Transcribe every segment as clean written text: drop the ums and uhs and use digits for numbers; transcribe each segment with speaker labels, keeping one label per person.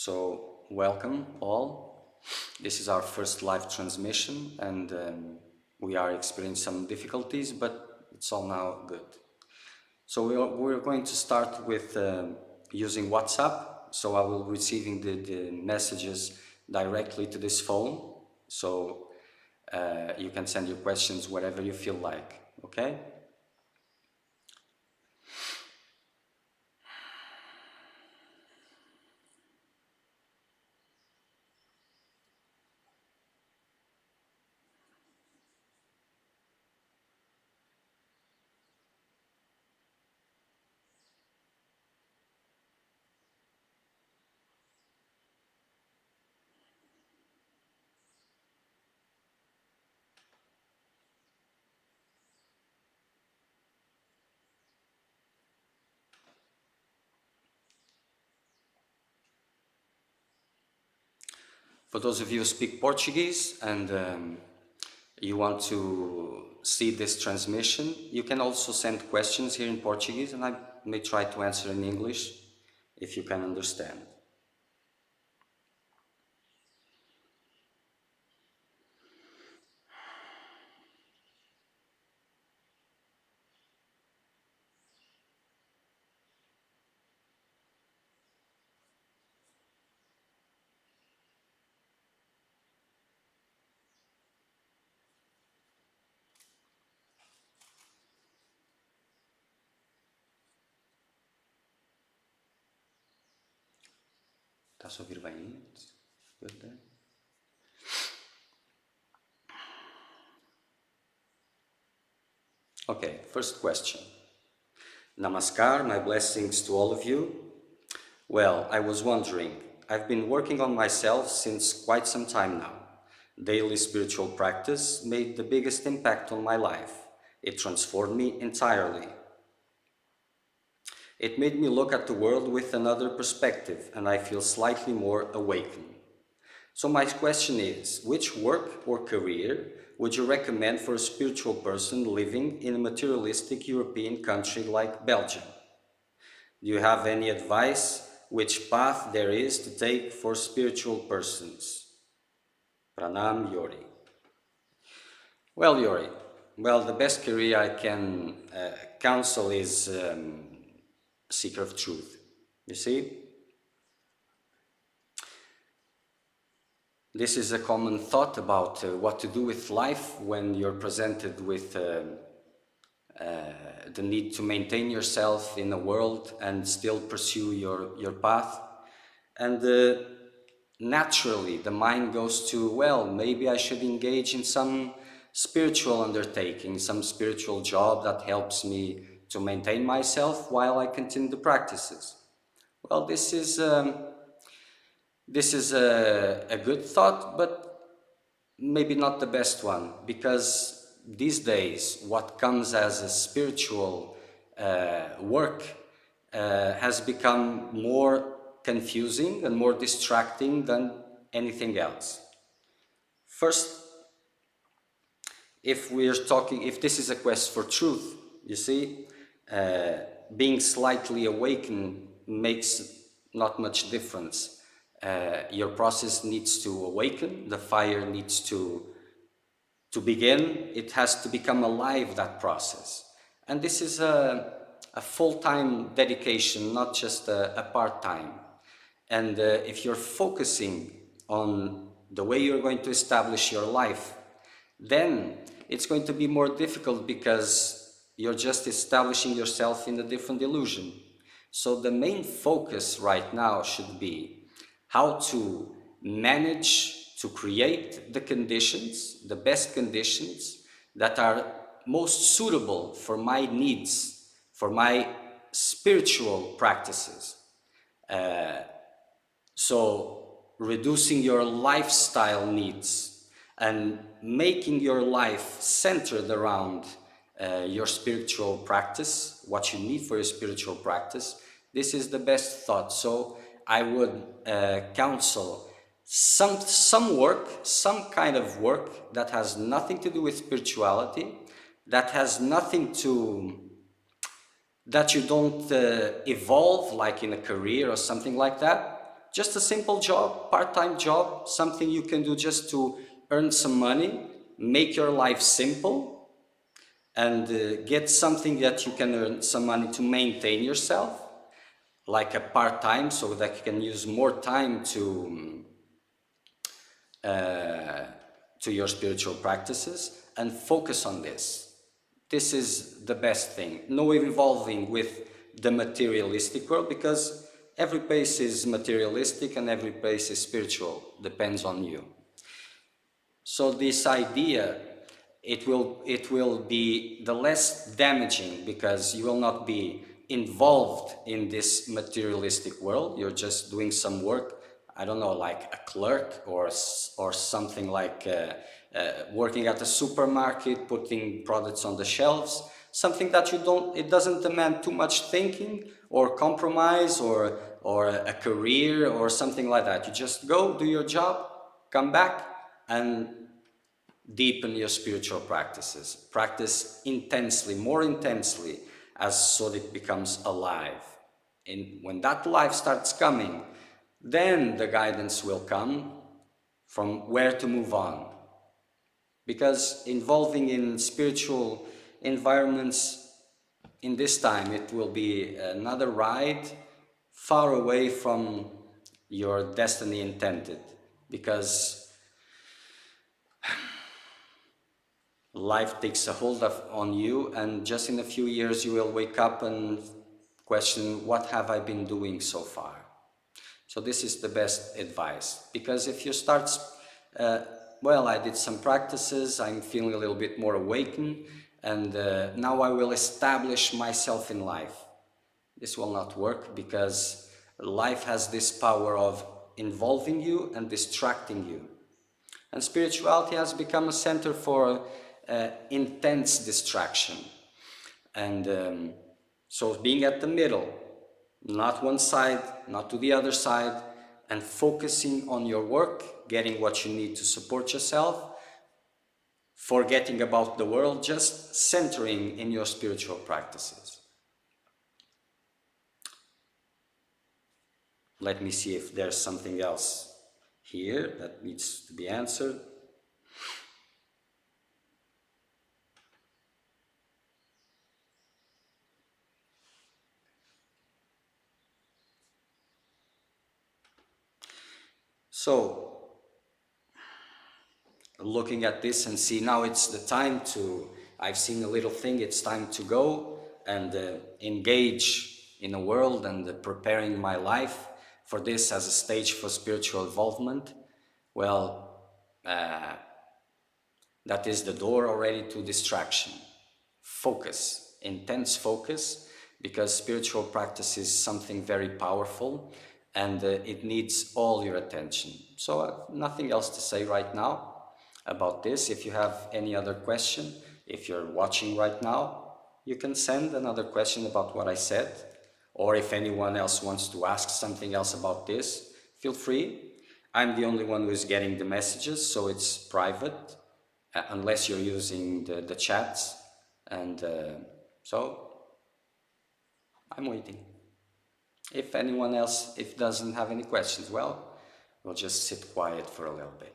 Speaker 1: So, welcome all. This is our first live transmission and we are experiencing some difficulties, but it's all now good. So we're going to start with using WhatsApp. So I will receiving the messages directly to this phone. So you can send your questions wherever you feel like, okay? For those of you who speak Portuguese and you want to see this transmission, you can also send questions here in Portuguese and I may try to answer in English if you can understand. Estás a ouvir bem? Good there. Okay, first question. Namaskar, my blessings to all of you. Well, I was wondering, I've been working on myself since quite some time now. Daily spiritual practice made the biggest impact on my life. It transformed me entirely. It made me look at the world with another perspective and I feel slightly more awakened. So my question is, which work or career would you recommend for a spiritual person living in a materialistic European country like Belgium? Do you have any advice which path there is to take for spiritual persons? Pranam, Yori. Well, Yori, the best career I can counsel is seeker of truth. You see? This is a common thought about what to do with life when you're presented with the need to maintain yourself in the world and still pursue your path. And naturally, the mind goes to, well, maybe I should engage in some spiritual undertaking, some spiritual job that helps me to maintain myself while I continue the practices. Well, this is a good thought, but maybe not the best one, because these days what comes as a spiritual work has become more confusing and more distracting than anything else. First, if this is a quest for truth, you see, being slightly awakened makes not much difference. Your process needs to awaken, the fire needs to begin, it has to become alive, that process. And this is a full-time dedication, not just a part-time. And if you're focusing on the way you're going to establish your life, then it's going to be more difficult because you're just establishing yourself in a different illusion. So the main focus right now should be how to manage to create the conditions, the best conditions that are most suitable for my needs, for my spiritual practices. So reducing your lifestyle needs and making your life centered around your spiritual practice, what you need for your spiritual practice, this is the best thought. So I would counsel some work, some kind of work that has nothing to do with spirituality, that has nothing to, that you don't evolve like in a career or something like that, just a simple job, part-time job, something you can do just to earn some money, make your life simple, and get something that you can earn some money to maintain yourself, like a part-time, so that you can use more time to your spiritual practices and focus on this. This is the best thing. No involving with the materialistic world, because every place is materialistic and every place is spiritual. Depends on you. So this idea, it will be the less damaging, because you will not be involved in this materialistic world. You're just doing some work, I don't know, like a clerk or something like working at a supermarket, putting products on the shelves, something that it doesn't demand too much thinking or compromise or a career or something like that. You just go, do your job, come back, and deepen your spiritual practices. Practice intensely, more intensely, so that it becomes alive. And when that life starts coming, then the guidance will come from where to move on. Because involving in spiritual environments in this time, it will be another ride far away from your destiny intended. Because life takes a hold on you, and just in a few years you will wake up and question, what have I been doing so far? So this is the best advice, because if you start, well, I did some practices, I'm feeling a little bit more awakened, and now I will establish myself in life. This will not work, because life has this power of involving you and distracting you. And spirituality has become a center for intense distraction. And so being at the middle, not one side, not to the other side, and focusing on your work, getting what you need to support yourself, forgetting about the world, just centering in your spiritual practices. Let me see if there's something else here that needs to be answered. So, looking at this and see, now it's the time to, I've seen a little thing, it's time to go and engage in a world and preparing my life for this as a stage for spiritual involvement. Well, that is the door already to distraction. Focus, intense focus, because spiritual practice is something very powerful, and it needs all your attention. So nothing else to say right now about this. If you have any other question, if you're watching right now, you can send another question about what I said, or if anyone else wants to ask something else about this, feel free. I'm the only one who is getting the messages, so it's private, unless you're using the chats, and so I'm waiting. If anyone else doesn't have any questions, well, we'll just sit quiet for a little bit.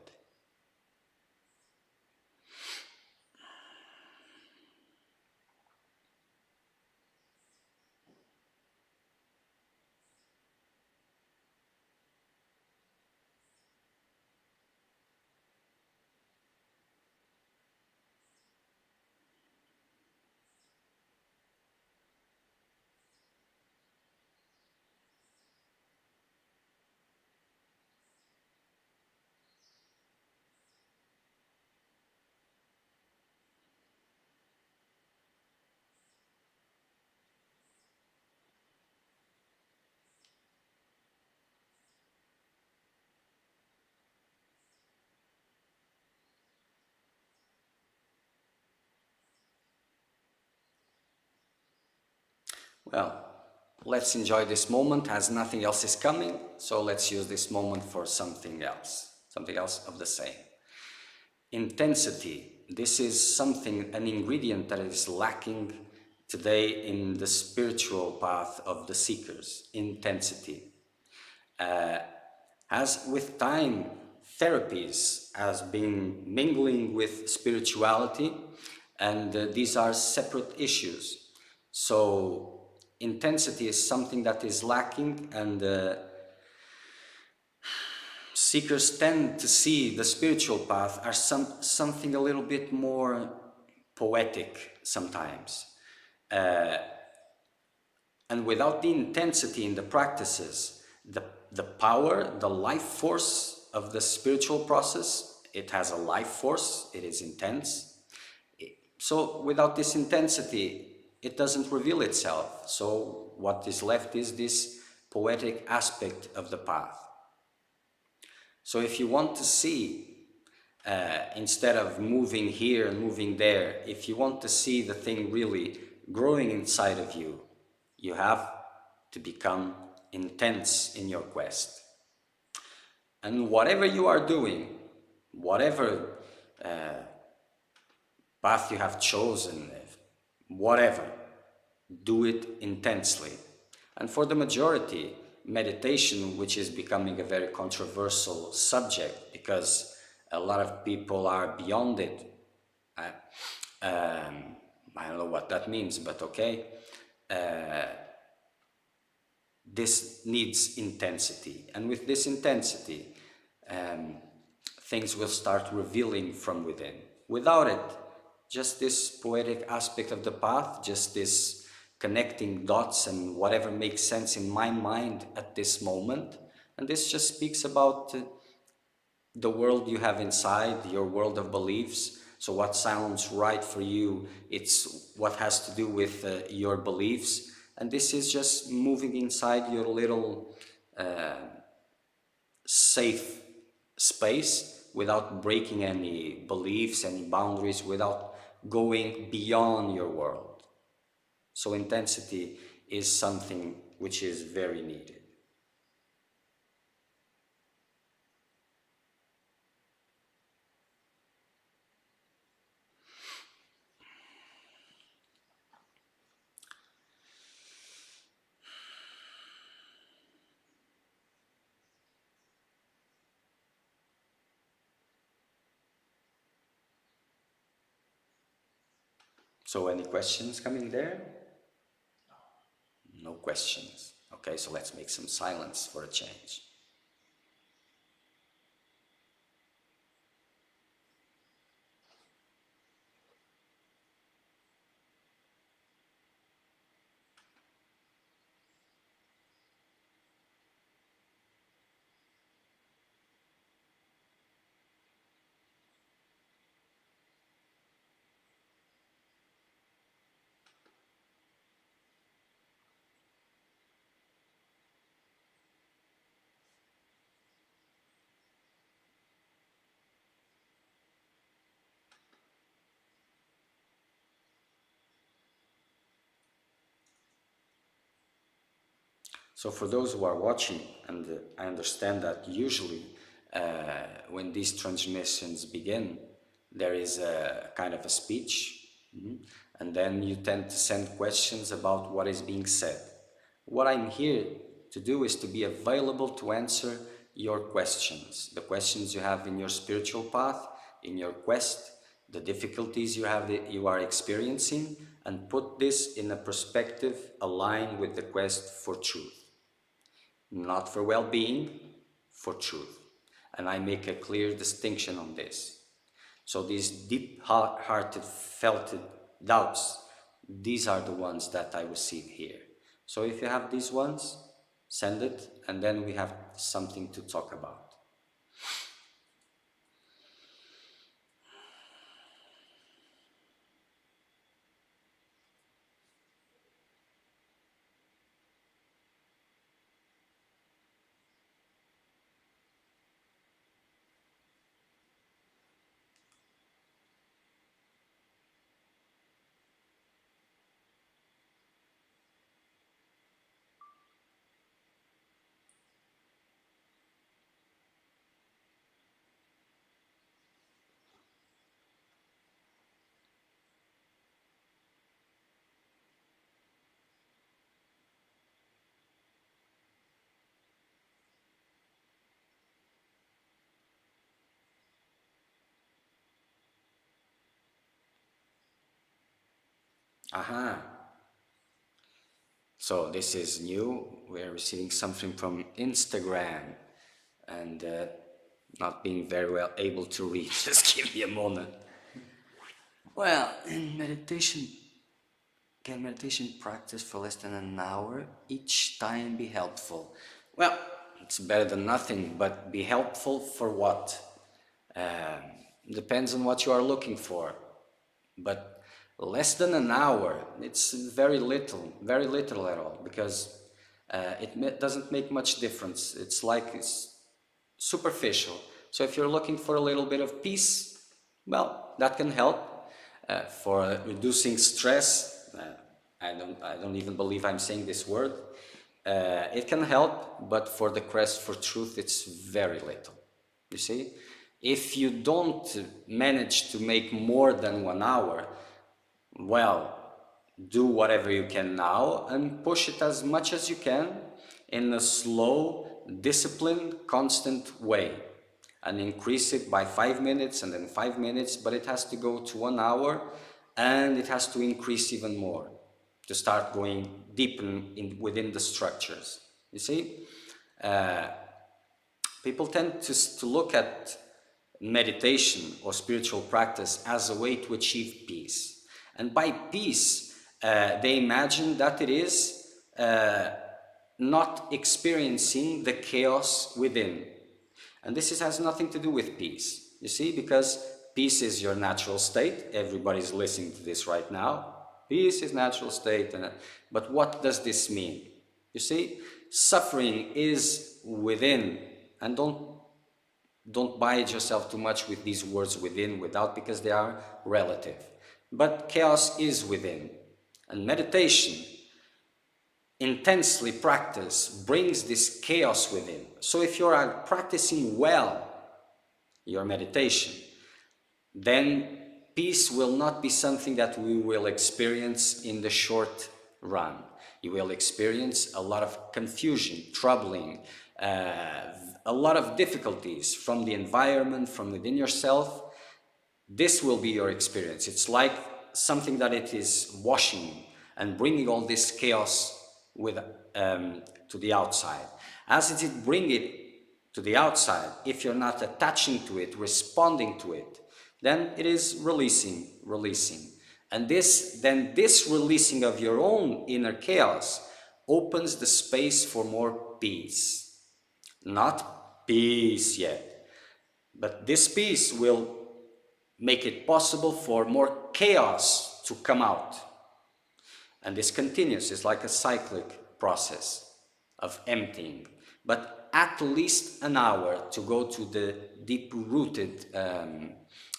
Speaker 1: Well, let's enjoy this moment as nothing else is coming, so let's use this moment for something else of the same. Intensity. This is an ingredient that is lacking today in the spiritual path of the seekers. Intensity. As with time, therapies has been mingling with spirituality, and these are separate issues. So intensity is something that is lacking, and seekers tend to see the spiritual path as something a little bit more poetic sometimes. And without the intensity in the practices, the power, the life force of the spiritual process, it has a life force, it is intense. So without this intensity, it doesn't reveal itself. So what is left is this poetic aspect of the path. So if you want to see, instead of moving here and moving there, if you want to see the thing really growing inside of you, you have to become intense in your quest. And whatever you are doing, whatever path you have chosen, whatever, do it intensely. And for the majority, meditation, which is becoming a very controversial subject because a lot of people are beyond it. I don't know what that means, but okay. This needs intensity, and with this intensity, things will start revealing from within. Without it, just this poetic aspect of the path, just this connecting dots and whatever makes sense in my mind at this moment, and this just speaks about the world you have inside, your world of beliefs. So what sounds right for you, it's what has to do with your beliefs. And this is just moving inside your little safe space without breaking any beliefs, any boundaries, without going beyond your world. So intensity is something which is very needed. So any questions coming there? No questions. Okay, so let's make some silence for a change. So for those who are watching, and I understand that usually when these transmissions begin, there is a kind of a speech, and then you tend to send questions about what is being said. What I'm here to do is to be available to answer your questions, the questions you have in your spiritual path, in your quest, the difficulties you have that you are experiencing, and put this in a perspective aligned with the quest for truth. Not for well-being, for truth. And I make a clear distinction on this. So these deep-hearted, felt doubts, these are the ones that I receive here. So if you have these ones, send it, and then we have something to talk about. Aha. So this is new. We're receiving something from Instagram and not being very well able to read. Just give me a moment. Well, in meditation, can meditation practice for less than an hour each time be helpful? Well, it's better than nothing, but be helpful for what? Depends on what you are looking for. But less than an hour, it's very little at all, because doesn't make much difference. It's superficial. So if you're looking for a little bit of peace, well, that can help. For reducing stress, I don't even believe I'm saying this word. It can help, but for the quest for truth, it's very little. You see, if you don't manage to make more than 1 hour, well, do whatever you can now and push it as much as you can in a slow, disciplined, constant way, and increase it by 5 minutes and then 5 minutes, but it has to go to 1 hour, and it has to increase even more to start going deep within the structures. You see, people tend to look at meditation or spiritual practice as a way to achieve peace. And by peace, they imagine that it is not experiencing the chaos within. And this has nothing to do with peace, you see, because peace is your natural state. Everybody's listening to this right now. Peace is natural state. But what does this mean? You see, suffering is within. And don't bind yourself too much with these words within, without, because they are relative. But chaos is within. And meditation, intensely practiced, brings this chaos within. So if you are practicing well your meditation, then peace will not be something that we will experience in the short run. You will experience a lot of confusion, troubling, a lot of difficulties from the environment, from within yourself. This will be your experience. It's like something that it is washing and bringing all this chaos with to the outside. As it bring it to the outside, if you're not attaching to it, responding to it, then it is releasing. And this releasing of your own inner chaos opens the space for more peace. Not peace yet, but this peace will make it possible for more chaos to come out. And this continues. It's like a cyclic process of emptying, but at least an hour to go to the deep-rooted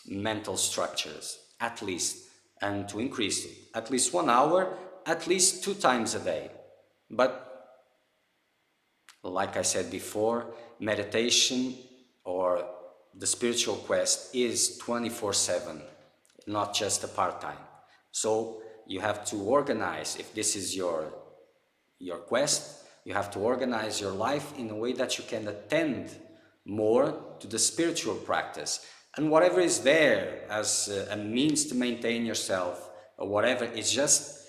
Speaker 1: mental structures, at least, and to increase it. At least 1 hour, at least 2 times a day. But like I said before, meditation or the spiritual quest is 24/7, not just a part-time. So you have to organize, if this is your quest, you have to organize your life in a way that you can attend more to the spiritual practice. And whatever is there as a means to maintain yourself, or whatever, is just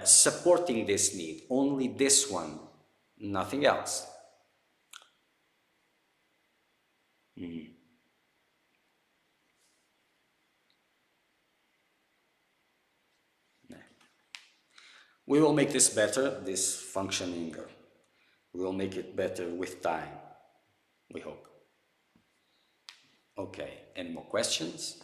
Speaker 1: supporting this need, only this one, nothing else. We will make this better, this functioning. We will make it better with time, we hope. Okay, any more questions?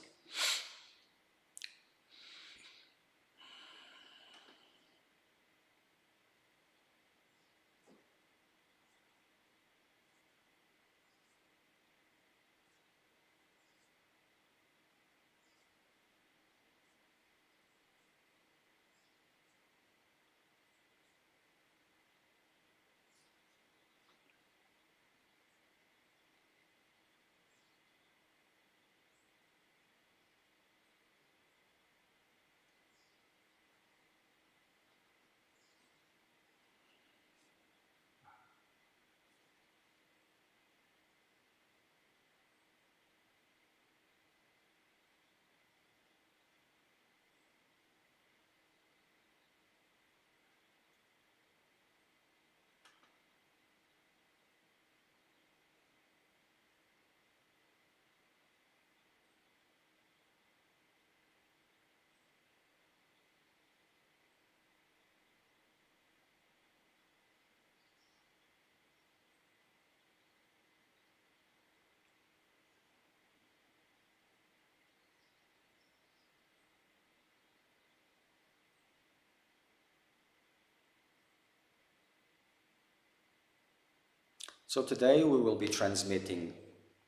Speaker 1: So today we will be transmitting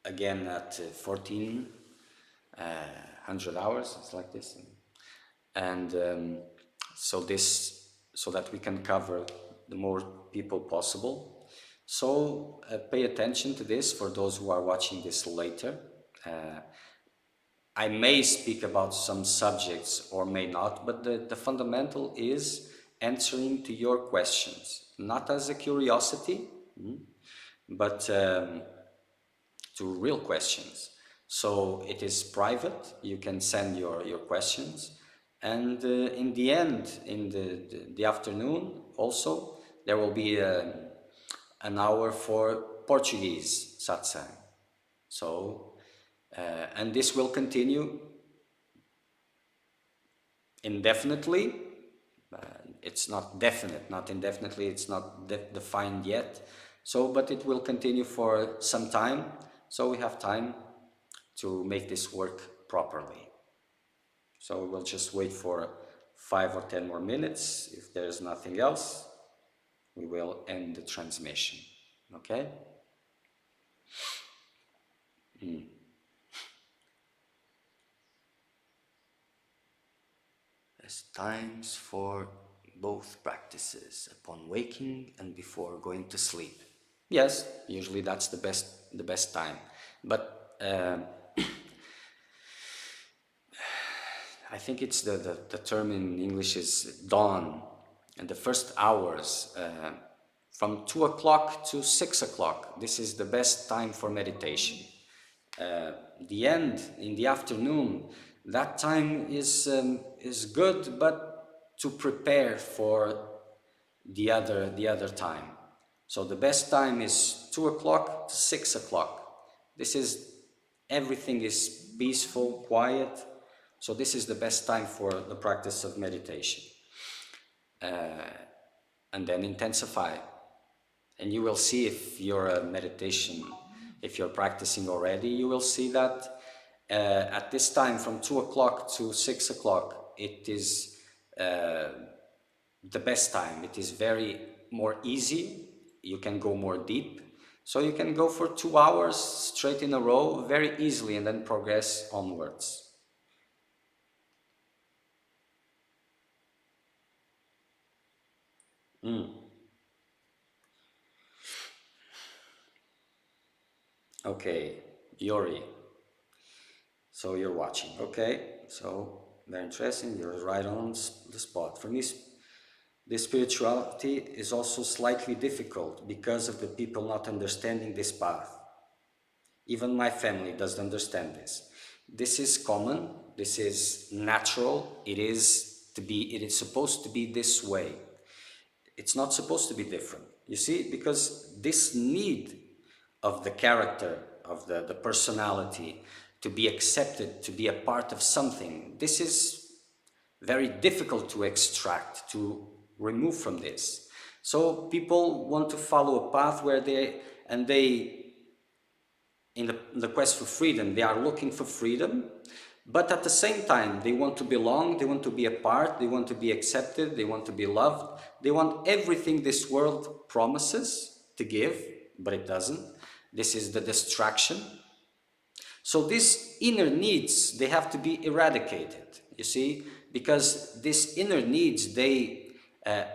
Speaker 1: again at 1400 hours, it's like this. And so that we can cover the more people possible. So pay attention to this for those who are watching this later. I may speak about some subjects or may not, but the fundamental is answering to your questions, not as a curiosity, but to real questions. So it is private, you can send your questions, and in the end, in the afternoon also, there will be an hour for Portuguese satsang. So, and this will continue indefinitely. It's not definite, not indefinitely, it's not defined yet. So, but it will continue for some time, so we have time to make this work properly. So we'll just wait for 5 or 10 more minutes. If there's nothing else, we will end the transmission. Okay? There's times for both practices, upon waking and before going to sleep. Yes, usually that's the best time. But I think it's the term in English is dawn, and the first hours from 2 o'clock to 6 o'clock. This is the best time for meditation. The end in the afternoon, that time is good, but to prepare for the other time. So the best time is 2 o'clock to 6 o'clock. This is, everything is peaceful, quiet. So this is the best time for the practice of meditation. And then intensify. And you will see if you're if you're practicing already, you will see that at this time from 2 o'clock to 6 o'clock, it is the best time. It is very more easy. You can go more deep. So you can go for 2 hours straight in a row very easily and then progress onwards. Okay, Yori. So you're watching. Okay, so very interesting. You're right on the spot. For me, this spirituality is also slightly difficult because of the people not understanding this path. Even my family doesn't understand this. This is common. This is natural. It is supposed to be this way. It's not supposed to be different. You see, because this need of the character, of the personality, to be accepted, to be a part of something, this is very difficult to extract, to remove from this. So people want to follow a path where in the quest for freedom, they are looking for freedom, but at the same time, they want to belong, they want to be a part, they want to be accepted, they want to be loved, they want everything this world promises to give, but it doesn't. This is the distraction. So these inner needs, they have to be eradicated, you see, because these inner needs, they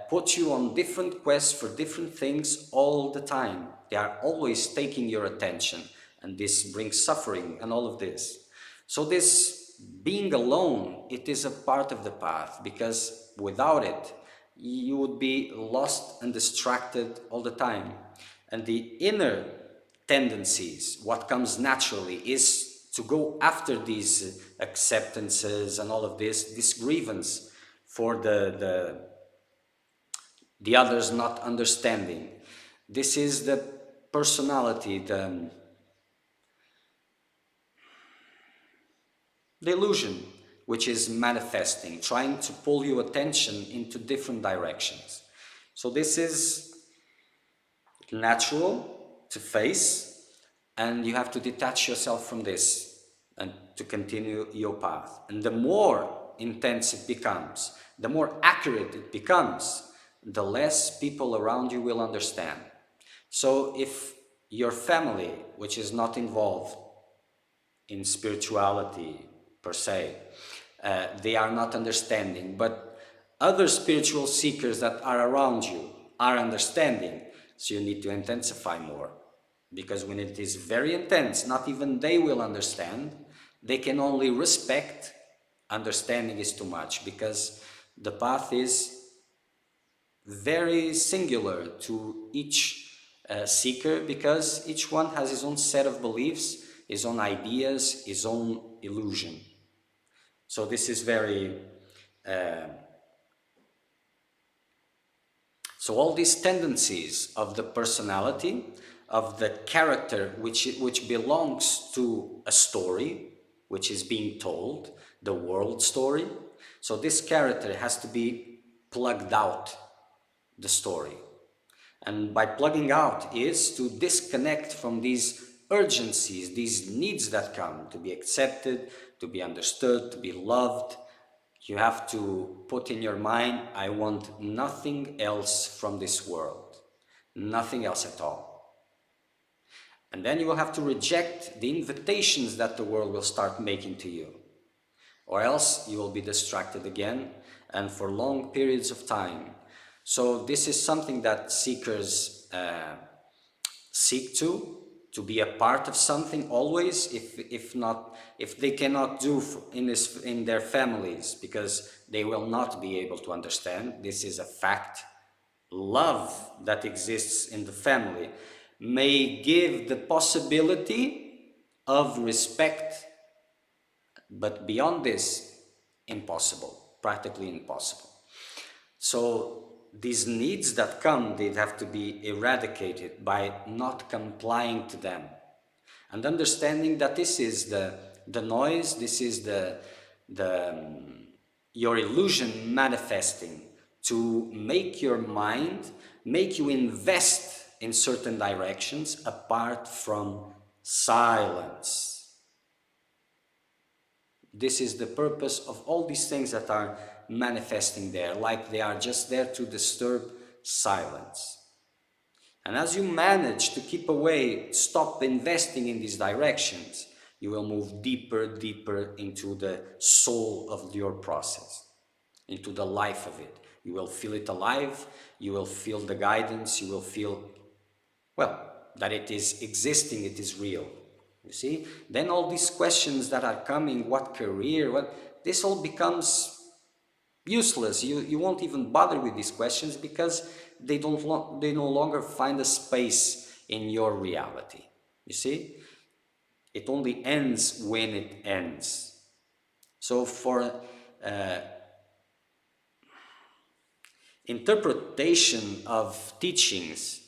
Speaker 1: put you on different quests for different things all the time. They are always taking your attention, and this brings suffering and all of this. So this being alone, it is a part of the path, because without it, you would be lost and distracted all the time. And the inner tendencies, what comes naturally, is to go after these acceptances and all of this grievance for the others not understanding. This is the personality, the illusion, which is manifesting, trying to pull your attention into different directions. So this is natural to face, and you have to detach yourself from this and to continue your path. And the more intense it becomes, the more accurate it becomes, the less people around you will understand. So if your family, which is not involved in spirituality per se, they are not understanding, but other spiritual seekers that are around you are understanding. So you need to intensify more, because when it is very intense, not even they will understand. They can only respect. Understanding is too much, because the path is very singular to each seeker, because each one has his own set of beliefs, his own ideas, his own illusion. So this is very... so all these tendencies of the personality, of the character which belongs to a story, which is being told, the world story. So this character has to be plugged out, the story. And by plugging out is to disconnect from these urgencies, these needs that come to be accepted, to be understood, to be loved. You have to put in your mind, I want nothing else from this world, nothing else at all. And then you will have to reject the invitations that the world will start making to you, or else you will be distracted again, and for long periods of time. So this is something that seekers seek to be a part of something always, if they cannot do in their families, because they will not be able to understand. This is a fact. Love that exists in the family may give the possibility of respect, but beyond this, impossible, practically impossible. So these needs that come, they have to be eradicated by not complying to them, and understanding that this is the noise, this is your illusion manifesting to make your mind, make you invest in certain directions apart from silence. This is the purpose of all these things that are manifesting there, like they are just there to disturb silence. And as you manage to keep away, stop investing in these directions, you will move deeper, deeper into the soul of your process, into the life of it. You will feel it alive, you will feel the guidance, you will feel, well, that it is existing, it is real. You see? Then all these questions that are coming, what career, what, this all becomes useless. You won't even bother with these questions, because they no longer find a space in your reality. You see? It only ends when it ends. So for interpretation of teachings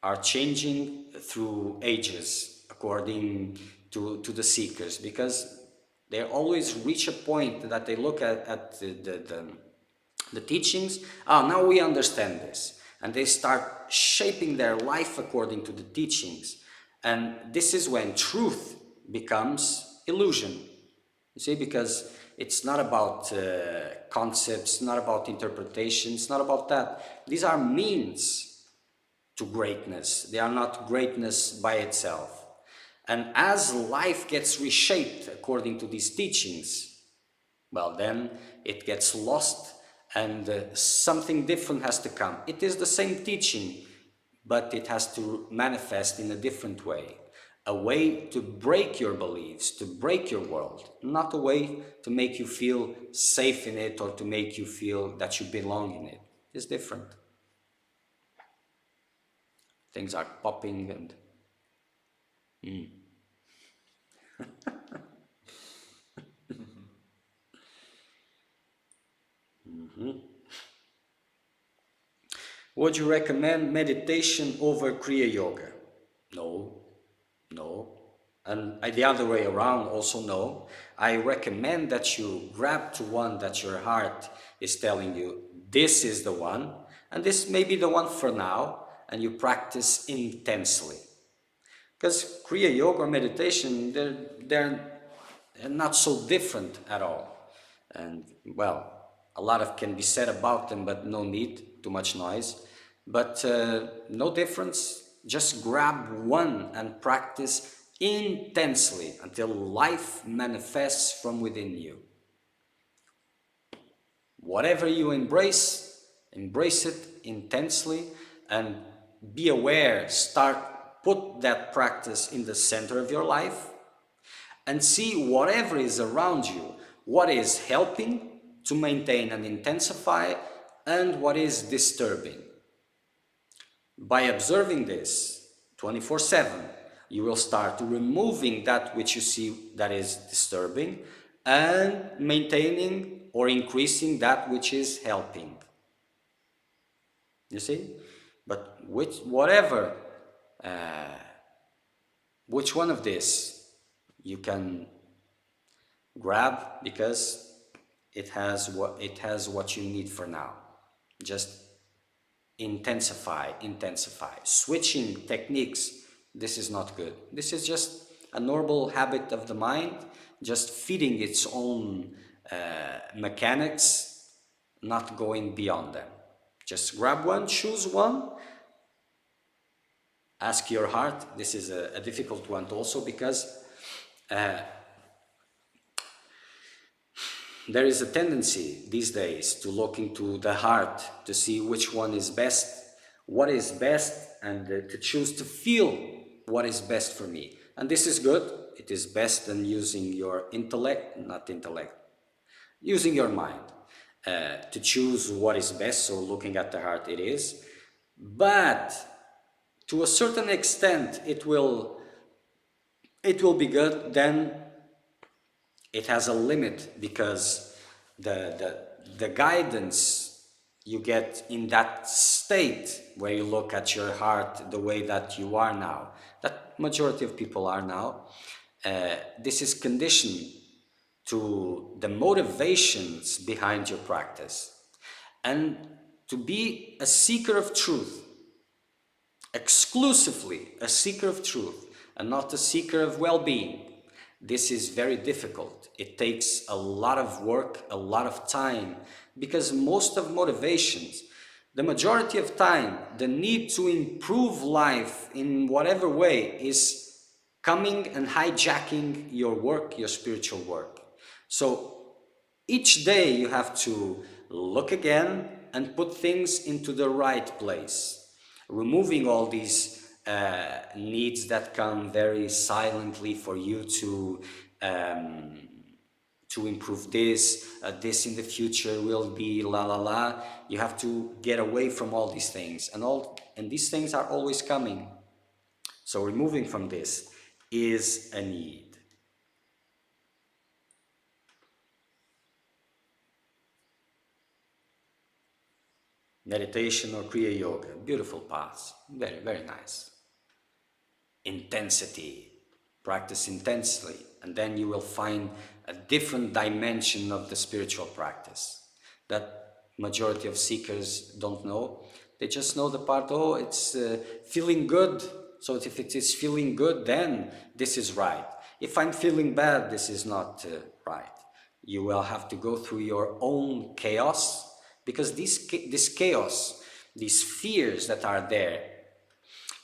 Speaker 1: are changing through ages according to the seekers, because they always reach a point that they look at the teachings. Now we understand this, and they start shaping their life according to the teachings, and this is when truth becomes illusion. You see, because it's not about concepts, not about interpretation, it's not about that. These are means to greatness. They are not greatness by itself. And as life gets reshaped according to these teachings, well, then it gets lost, and something different has to come. It is the same teaching, but it has to manifest in a different way. A way to break your beliefs, to break your world, not a way to make you feel safe in it or to make you feel that you belong in it. It's different. Things are popping and... Would you recommend meditation over Kriya Yoga? No, no. And the other way around, also no. I recommend that you grab to one that your heart is telling you, this is the one, and this may be the one for now, and you practice intensely. Because Kriya Yoga or meditation, they're not so different at all. And, well, a lot can be said about them, but no need, too much noise. But no difference. Just grab one and practice intensely until life manifests from within you. Whatever you embrace, embrace it intensely and be aware, put that practice in the center of your life and see whatever is around you, what is helping to maintain and intensify and what is disturbing. By observing this 24/7, you will start removing that which you see that is disturbing and maintaining or increasing that which is helping. You see? But which one of this you can grab, because it has what you need for now. Just intensify. Switching techniques, this is not good. This is just a normal habit of the mind, just feeding its own mechanics, not going beyond them. Just grab one, choose one, ask your heart. This is a difficult one also, because there is a tendency these days to look into the heart to see which one is best, what is best, and to choose to feel what is best for me. And this is good. It is best than using your using your mind to choose what is best. So looking at the heart, it is. But to a certain extent, it will be good. Then it has a limit, because the guidance you get in that state where you look at your heart the way that you are now, that majority of people are now, this is conditioned to the motivations behind your practice. And to be a seeker of truth, exclusively a seeker of truth, and not a seeker of well-being, this is very difficult. It takes a lot of work, a lot of time, because most of motivations, the majority of time, the need to improve life in whatever way is coming and hijacking your work, your spiritual work. So each day you have to look again and put things into the right place, removing all these needs that come very silently for you to improve this, this in the future will be la la la. You have to get away from all these things, and these things are always coming. So removing from this is a need. Meditation or Kriya Yoga, beautiful paths, very, very nice. Intensity, practice intensely, and then you will find a different dimension of the spiritual practice that majority of seekers don't know. They just know the part, oh, it's feeling good. So if it is feeling good, then this is right. If I'm feeling bad, this is not right. You will have to go through your own chaos, because this chaos, these fears that are there,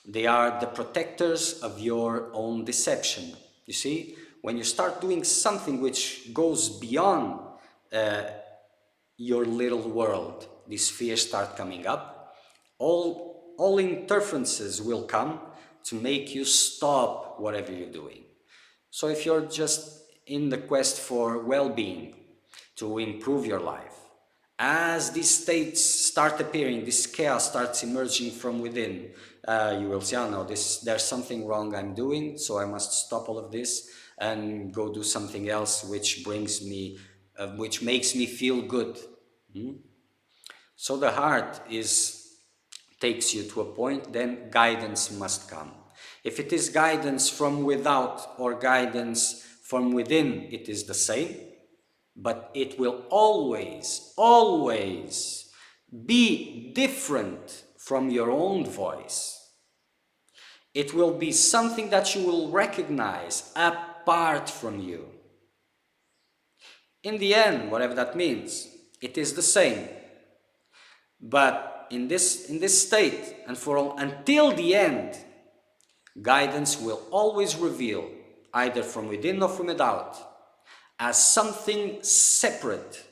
Speaker 1: they are the protectors of your own deception. You see, when you start doing something which goes beyond your little world, these fears start coming up. All interferences will come to make you stop whatever you're doing. So if you're just in the quest for well-being, to improve your life, as these states start appearing, this chaos starts emerging from within, you will say, oh no, there's something wrong I'm doing, so I must stop all of this and go do something else which makes me feel good. So the heart takes you to a point, then guidance must come. If it is guidance from without or guidance from within, it is the same, but it will always, always be different from your own voice. It will be something that you will recognize apart from you. In the end, whatever that means, it is the same. But in this state, and until the end, Guidance will always reveal, either from within or from without, as something separate.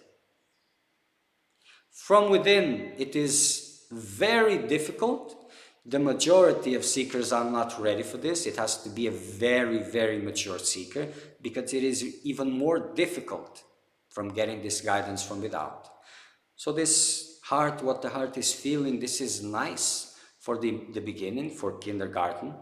Speaker 1: From within, it is very difficult. The majority of seekers are not ready for this. It has to be a very, very mature seeker, because it is even more difficult from getting this guidance from without. So this heart, what the heart is feeling, this is nice for the beginning, for kindergarten.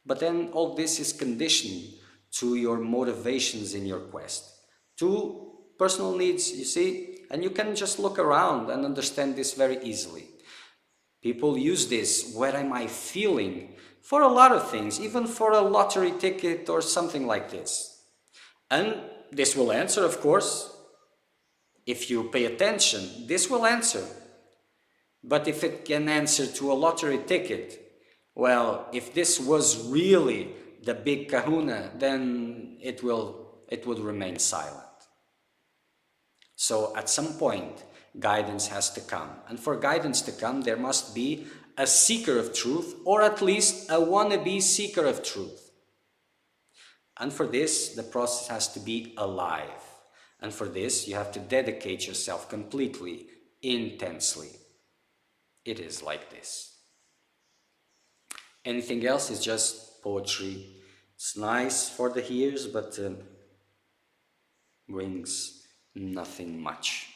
Speaker 1: But then all this is conditioned to your motivations in your quest, to personal needs, you see, and you can just look around and understand this very easily. People use this, what am I feeling, for a lot of things, even for a lottery ticket or something like this. And this will answer, of course. If you pay attention, this will answer. But if it can answer to a lottery ticket, well, if this was really the big kahuna, then it would remain silent. So at some point, guidance has to come. And for guidance to come, there must be a seeker of truth, or at least a wannabe seeker of truth. And for this, the process has to be alive. And for this, you have to dedicate yourself completely, intensely. It is like this. Anything else is just poetry. It's nice for the ears, but brings nothing much.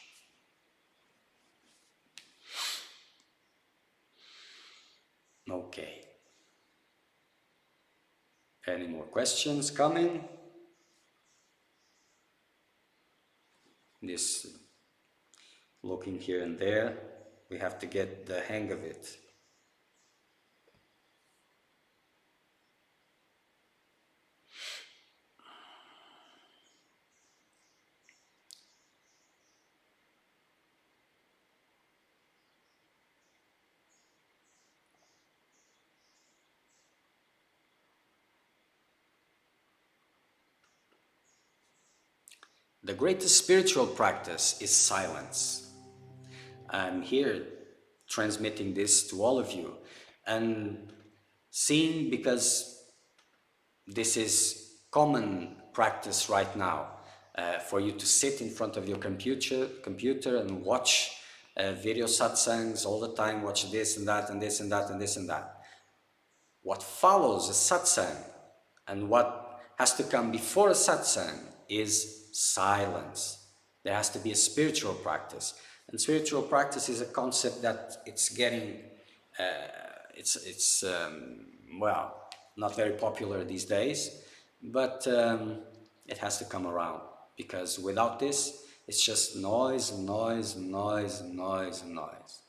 Speaker 1: Okay. Any more questions coming? This looking here and there, we have to get the hang of it. The greatest spiritual practice is silence. I'm here transmitting this to all of you and seeing, because this is common practice right now, for you to sit in front of your computer and watch video satsangs all the time, watch this and that and this and that and this and that. What follows a satsang and what has to come before a satsang is silence. There has to be a spiritual practice. And spiritual practice is a concept that it's getting, well, not very popular these days, but it has to come around, because without this, it's just noise and noise and noise and noise and noise.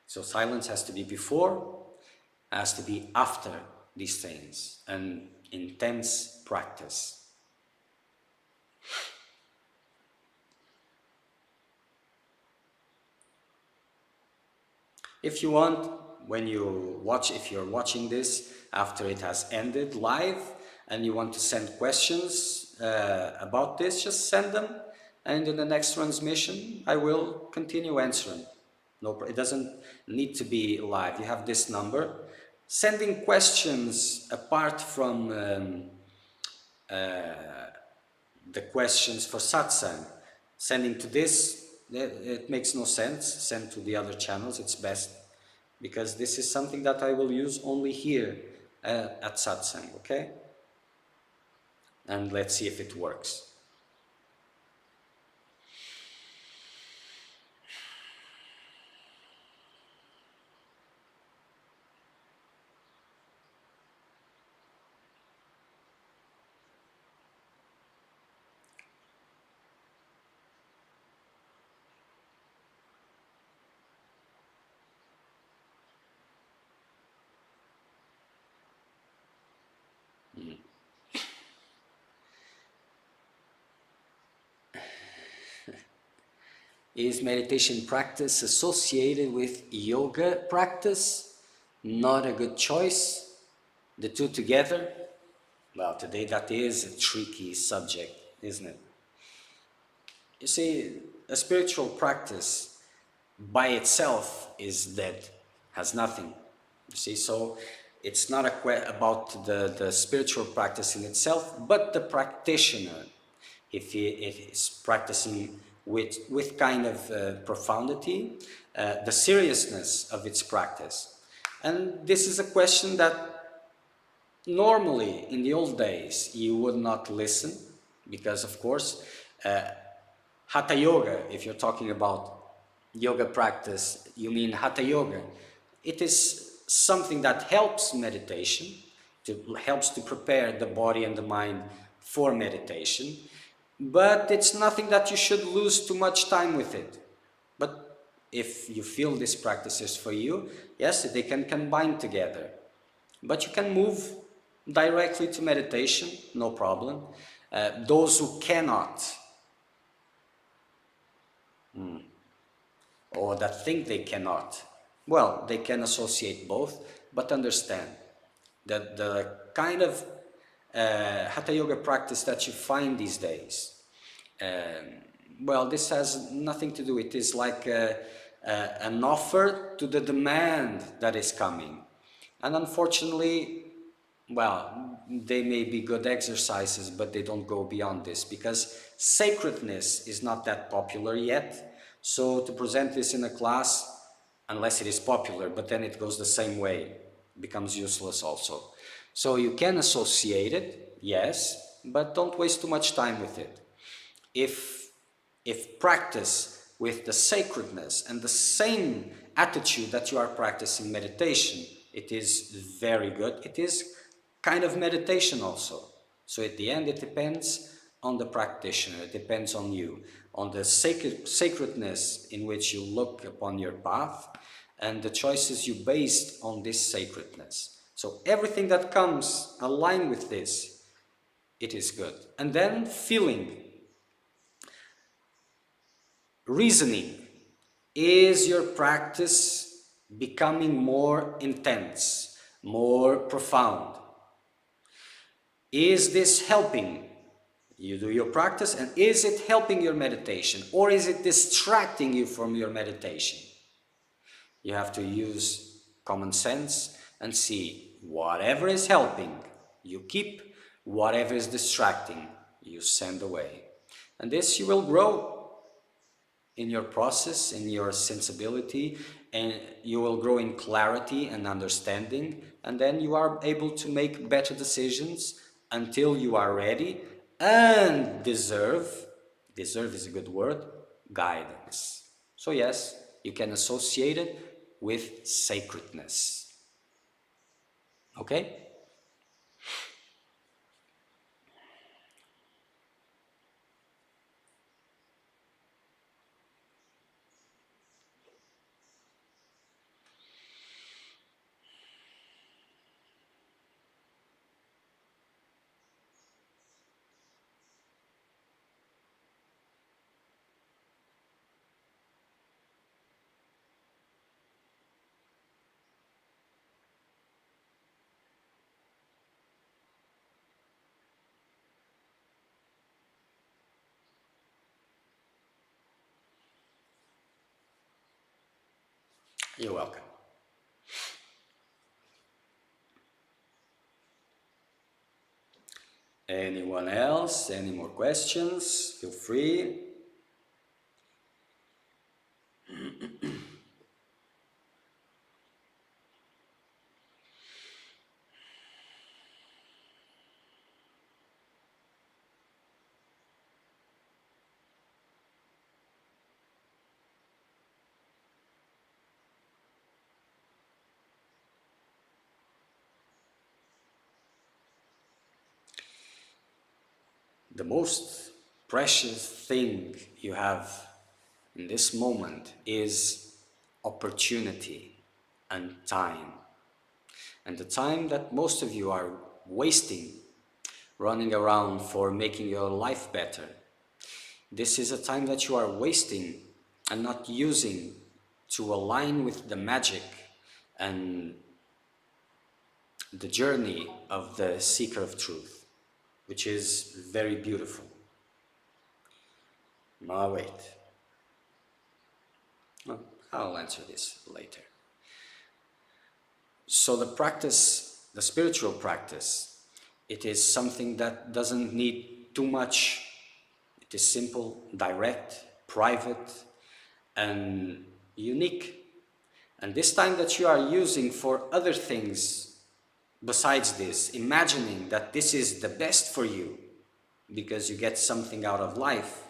Speaker 1: So silence has to be before, has to be after these things, an intense practice. If you want, when you watch, if you're watching this after it has ended live and you want to send questions about this, just send them, and in the next transmission I will continue answering. No, it doesn't need to be live. You have this number. Sending questions apart from the questions for satsang, sending to this, it makes no sense. Send to the other channels, it's best, because this is something that I will use only here at satsang, okay? And let's see if it works. Is meditation practice associated with yoga practice? Not a good choice? The two together? Well, today that is a tricky subject, isn't it? You see, a spiritual practice by itself is dead, has nothing. You see, so it's not about the spiritual practice in itself, but the practitioner. If he is practicing with kind of profundity, the seriousness of its practice. And this is a question that normally in the old days you would not listen, because of course Hatha Yoga, if you're talking about yoga practice, you mean Hatha Yoga. It is something that helps meditation, helps to prepare the body and the mind for meditation, but it's nothing that you should lose too much time with it. But if you feel this practice is for you, yes, they can combine together. But you can move directly to meditation, no problem. Those who cannot, or that think they cannot, well, they can associate both, but understand that the kind of Hatha Yoga practice that you find these days, well, this has nothing to do. It is like an offer to the demand that is coming. And unfortunately, well, they may be good exercises, but they don't go beyond this, because sacredness is not that popular yet. So to present this in a class, unless it is popular, but then it goes the same way, becomes useless also. So you can associate it, yes, but don't waste too much time with it. If practice with the sacredness and the same attitude that you are practicing meditation, it is very good. It is kind of meditation also. So at the end, it depends on the practitioner. It depends on you, on the sacredness in which you look upon your path, and the choices you based on this sacredness. So everything that comes aligned with this, it is good. And then feeling, reasoning. Is your practice becoming more intense, more profound? Is this helping? You do your practice, and is it helping your meditation, or is it distracting you from your meditation? You have to use common sense and see whatever is helping, you keep; whatever is distracting, you send away. And this you will grow in your process, in your sensibility, and you will grow in clarity and understanding, and then you are able to make better decisions until you are ready and deserve is a good word, guidance. So yes, you can associate it with sacredness. Okay? You're welcome. Anyone else? Any more questions? Feel free. The most precious thing you have in this moment is opportunity and time. And the time that most of you are wasting running around for making your life better, this is a time that you are wasting and not using to align with the magic and the journey of the seeker of truth, which is very beautiful. Now wait. I'll answer this later. So the practice the spiritual practice. It is something that doesn't need too much. It is simple, direct, private, and unique. And this time that you are using for other things besides this, imagining that this is the best for you because you get something out of life,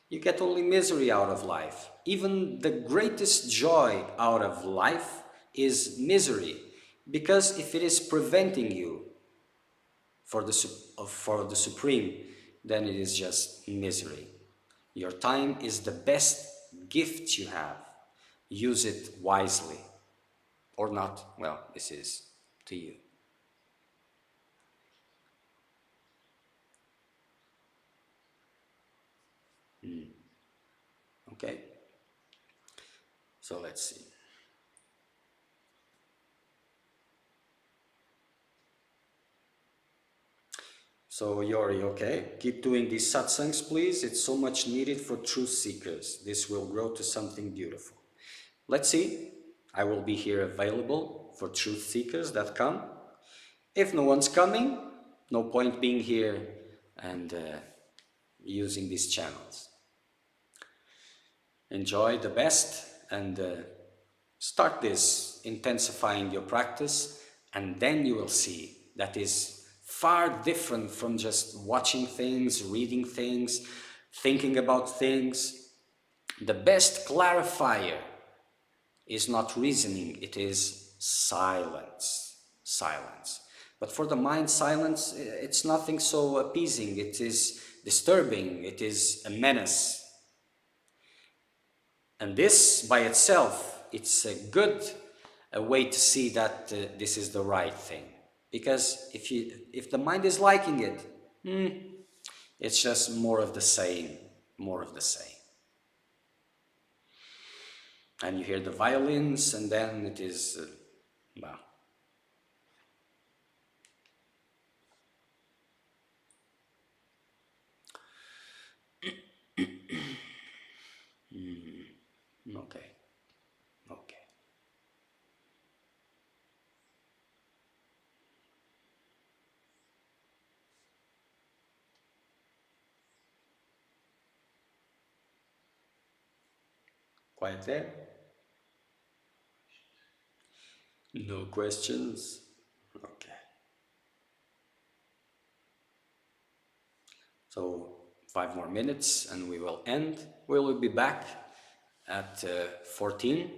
Speaker 1: you get only misery out of life. Even the greatest joy out of life is misery, because if it is preventing you for the Supreme, then it is just misery. Your time is the best gift you have. Use it wisely. Or not, well, this is to you. Okay? So let's see. So Yori, okay, keep doing these satsangs, please. It's so much needed for truth seekers. This will grow to something beautiful. Let's see. I will be here available for truth seekers that come. If no one's coming, no point being here and using these channels. Enjoy the best and start this, intensifying your practice, and then you will see that is far different from just watching things, reading things, thinking about things. The best clarifier is not reasoning, it is silence. Silence. But for the mind, silence, it's nothing so appeasing, it is disturbing, it is a menace. And this by itself, it's a good way to see that this is the right thing. Because if the mind is liking it, it's just more of the same, more of the same. And you hear the violins, and then it is, well. Okay, okay. Quiet there? No questions? Okay. So 5 more minutes and we will end. We will be back at 14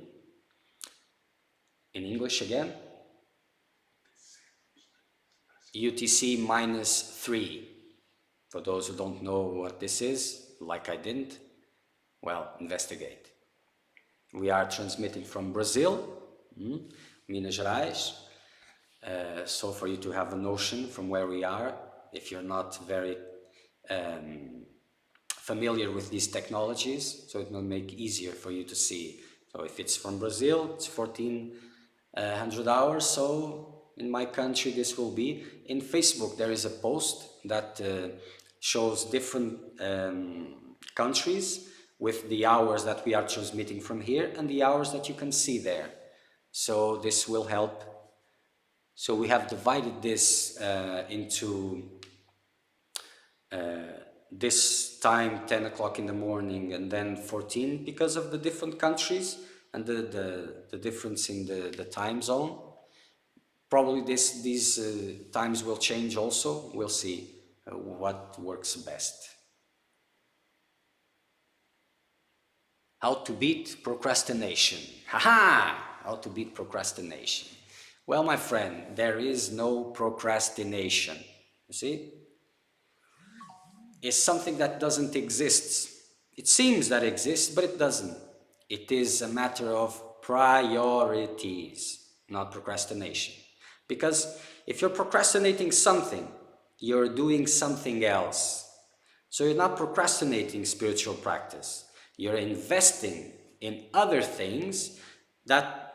Speaker 1: in English again. UTC -3. For those who don't know what this is, like I didn't, well, investigate. We are transmitting from Brazil, Minas Gerais. So for you to have a notion from where we are, if you're not very familiar with these technologies, so it will make easier for you to see. So if it's from Brazil, it's 1400 hours, so in my country this will be. In Facebook there is a post that shows different countries with the hours that we are transmitting from here and the hours that you can see there. So this will help. So we have divided this into this time 10 o'clock in the morning and then 14 because of the different countries and the difference in the time zone. Probably these times will change also. We'll see what works best. How to beat procrastination. Haha! How to beat procrastination. Well, my friend, there is no procrastination. You see? It's something that doesn't exist. It seems that it exists, but it doesn't. It is a matter of priorities, not procrastination. Because if you're procrastinating something, you're doing something else. So you're not procrastinating spiritual practice. You're investing in other things that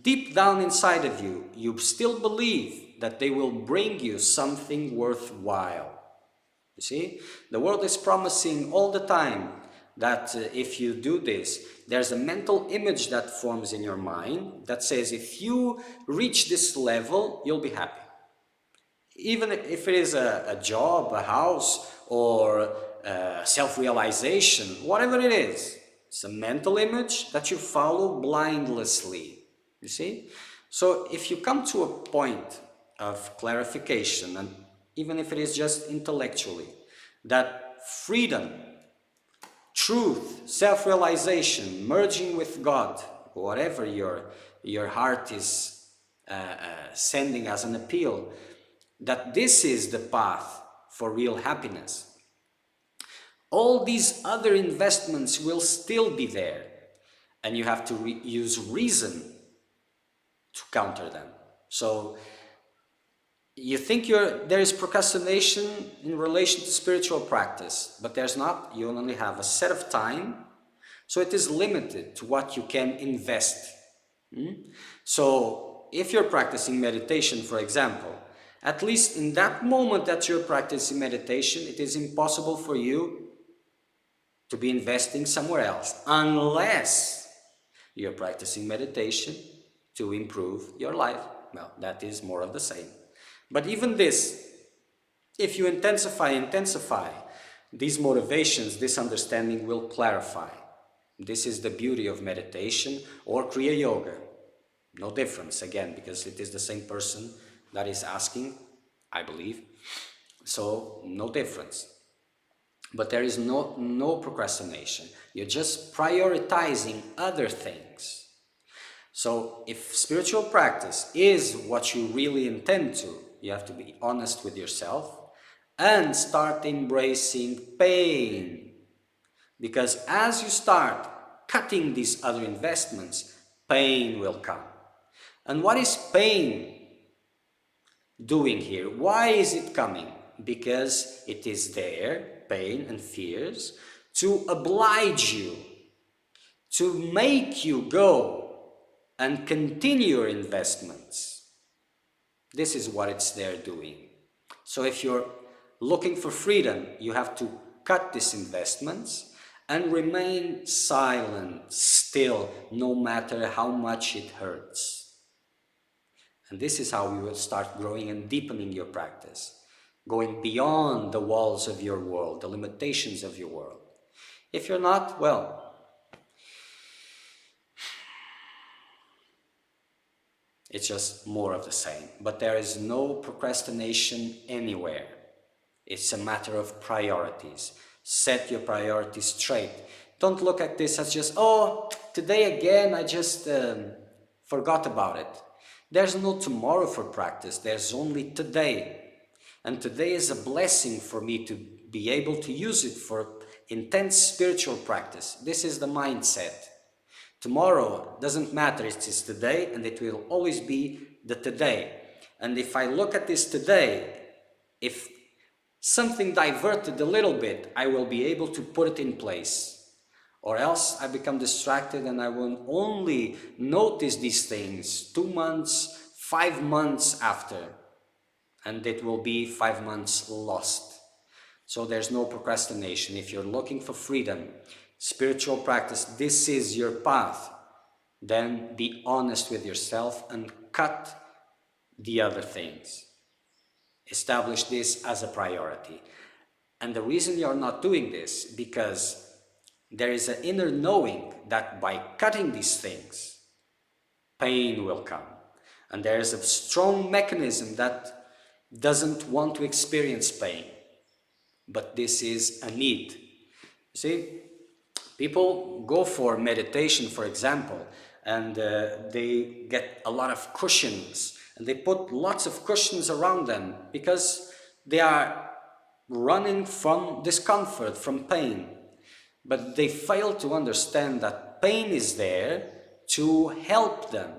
Speaker 1: deep down inside of you, you still believe that they will bring you something worthwhile. You see, the world is promising all the time that if you do this, there's a mental image that forms in your mind that says if you reach this level, you'll be happy. even if it is a job, a house, or self-realization, whatever it is, it's a mental image that you follow blindlessly, you see? So if you come to a point of clarification, and even if it is just intellectually, that freedom, truth, self-realization, merging with God, whatever your heart is sending as an appeal, that this is the path for real happiness, all these other investments will still be there, and you have to use reason to counter them. So you think there is procrastination in relation to spiritual practice, but there's not. You only have a set of time, so it is limited to what you can invest. So if you're practicing meditation, for example, at least in that moment that you're practicing meditation, it is impossible for you to be investing somewhere else, unless you're practicing meditation to improve your life. Well, that is more of the same. But even this, if you intensify these motivations, this understanding will clarify. This is the beauty of meditation or Kriya Yoga. No difference, again, because it is the same person that is asking, I believe. So, no difference. But there is no procrastination. You're just prioritizing other things. So if spiritual practice is what you really intend to, you have to be honest with yourself and start embracing pain. Because as you start cutting these other investments, pain will come. And what is pain doing here? Why is it coming? Because it is there, pain and fears, to oblige you, to make you go and continue your investments. This is what it's there doing. So if you're looking for freedom, you have to cut these investments and remain silent, still, no matter how much it hurts. And this is how you will start growing and deepening your practice, going beyond the walls of your world, the limitations of your world. If you're not, well, it's just more of the same. But there is no procrastination anywhere. It's a matter of priorities. Set your priorities straight. Don't look at this as just, oh, today again I just forgot about it. There's no tomorrow for practice, there's only today. And today is a blessing for me to be able to use it for intense spiritual practice. This is the mindset. Tomorrow doesn't matter, it is today, and it will always be the today. And if I look at this today, if something diverted a little bit, I will be able to put it in place. Or else I become distracted and I will only notice these things 2 months, 5 months after. And it will be 5 months lost. So there's no procrastination. If you're looking for freedom, spiritual practice, this is your path, then be honest with yourself and cut the other things. Establish this as a priority. And the reason you're not doing this, because there is an inner knowing that by cutting these things, pain will come. And there is a strong mechanism that doesn't want to experience pain. But this is a need. You see, people go for meditation, for example, and they get a lot of cushions. And they put lots of cushions around them because they are running from discomfort, from pain. But they fail to understand that pain is there to help them,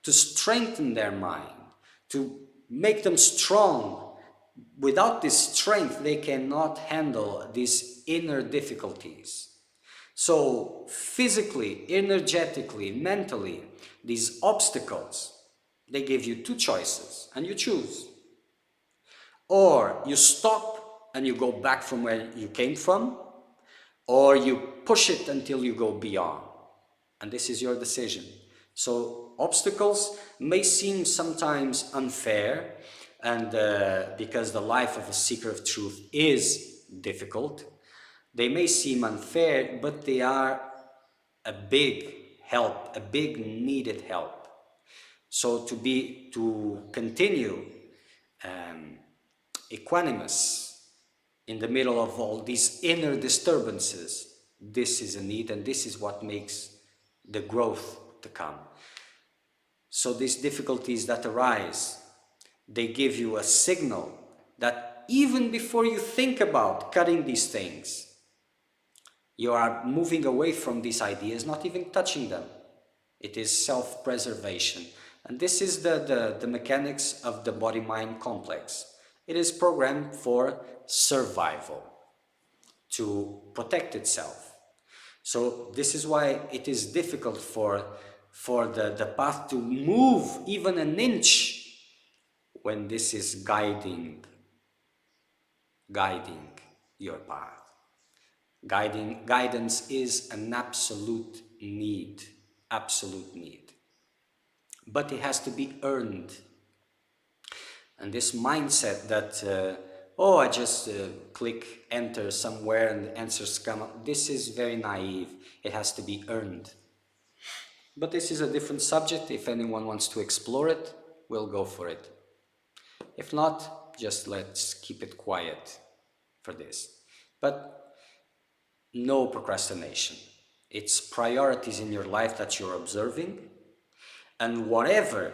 Speaker 1: to strengthen their mind, to make them strong. Without this strength, they cannot handle these inner difficulties. So physically, energetically, mentally, these obstacles, they give you 2 choices and you choose. Or you stop and you go back from where you came from, or you push it until you go beyond. And this is your decision. So obstacles may seem sometimes unfair, And because the life of a seeker of truth is difficult, they may seem unfair, but they are a big help, a big needed help. So to continue equanimous in the middle of all these inner disturbances, this is a need, and this is what makes the growth to come. So these difficulties that arise, they give you a signal that even before you think about cutting these things, you are moving away from these ideas, not even touching them. It is self-preservation. And this is the mechanics of the body-mind complex. It is programmed for survival, to protect itself. So this is why it is difficult for the path to move even an inch when this is guiding your path. Guidance is an absolute need. But it has to be earned. And this mindset that, I just click enter somewhere and the answers come up, this is very naive. It has to be earned. But this is a different subject. If anyone wants to explore it, we'll go for it. If not, just let's keep it quiet for this. But no procrastination. It's priorities in your life that you're observing, and whatever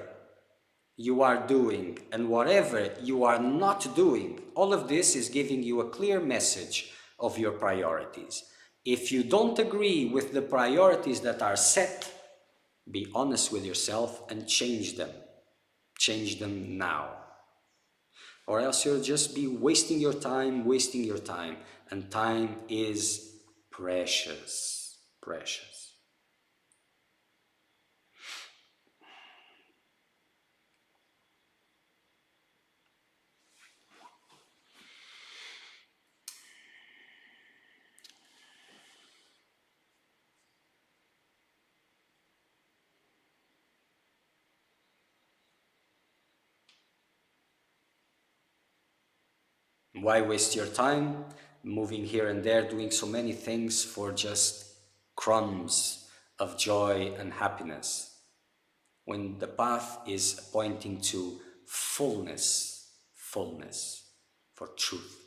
Speaker 1: you are doing and whatever you are not doing, all of this is giving you a clear message of your priorities. If you don't agree with the priorities that are set, be honest with yourself and change them. Change them now. Or else you'll just be wasting your time, and time is precious, precious. Why waste your time moving here and there, doing so many things for just crumbs of joy and happiness, when the path is pointing to fullness for truth?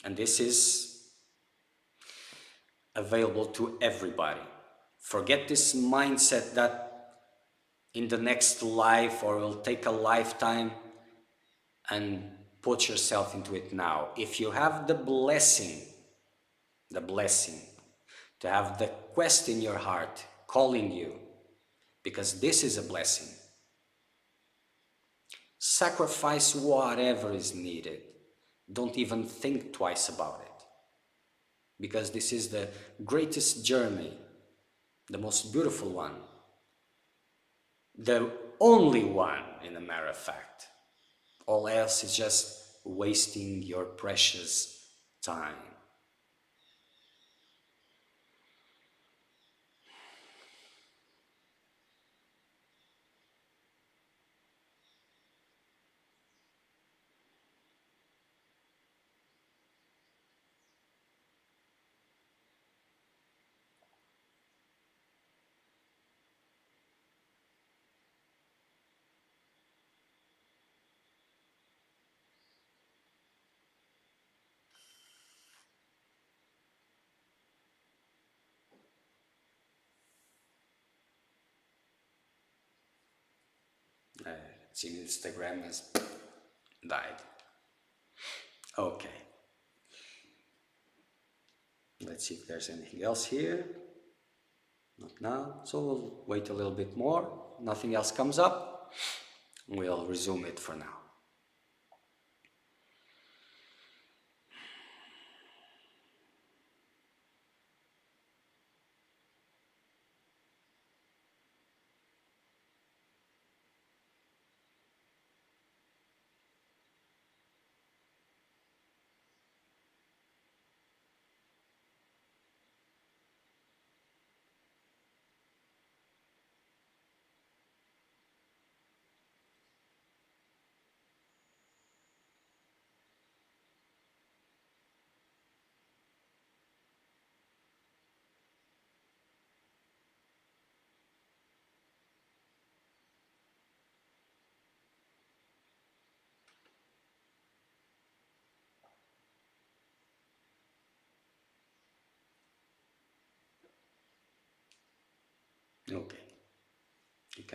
Speaker 1: And this is available to everybody. Forget this mindset that in the next life or will take a lifetime, and put yourself into it now. If you have the blessing to have the quest in your heart calling you, because this is a blessing, sacrifice whatever is needed. Don't even think twice about it, because this is the greatest journey, the most beautiful one, the only one, in a matter of fact. All else is just wasting your precious time. It's in Instagram has died. Okay. Let's see if there's anything else here. Not now. So we'll wait a little bit more. Nothing else comes up. We'll resume it for now. Okay. You can